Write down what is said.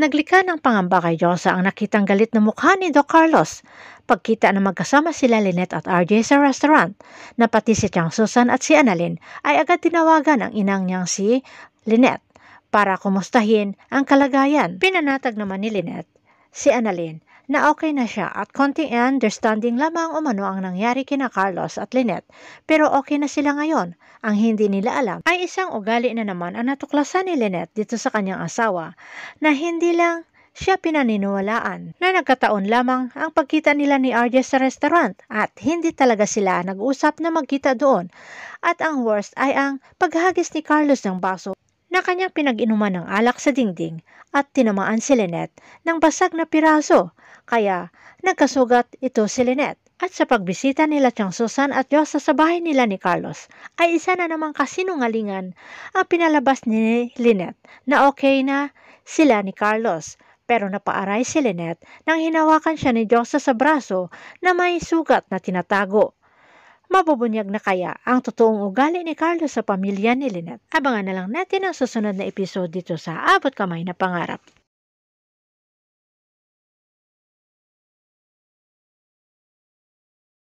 Naglikha ng pangamba kay Diyosa ang nakitang galit na mukha ni Doc Carlos. Pagkita na magkasama sila Lynette at RJ sa restaurant, na pati si Chang Susan at si Annalyn ay agad tinawagan ang inang niyang si Lynette para kumustahin ang kalagayan. Pinanatag naman ni Lynette si Annalyn na okay na siya at konting understanding lamang umano ang nangyari kina Carlos at Lynette, pero okay na sila ngayon. Ang hindi nila alam ay isang ugali na naman ang natuklasan ni Lynette dito sa kanyang asawa, na hindi lang siya pinaniniwalaan, na nagkataon lamang ang pagkita nila ni RJ sa restaurant at hindi talaga sila nag-usap na magkita doon. At ang worst ay ang paghagis ni Carlos ng baso na kanyang pinag-inuman ng alak sa dingding at tinamaan si Lynette ng basag na piraso, kaya nagkasugat ito si Lynette. At sa pagbisita nila Chang Susan at Diyosa sa bahay nila ni Carlos, ay isa na namang kasinungalingan ang pinalabas ni Lynette na okay na sila ni Carlos. Pero napaaray si Lynette nang hinawakan siya ni Diyosa sa braso na may sugat na tinatago. Mabubunyag na kaya ang totoong ugali ni Carlos sa pamilya ni Lynette? Abangan na lang natin ang susunod na episode dito sa Abot Kamay na Pangarap.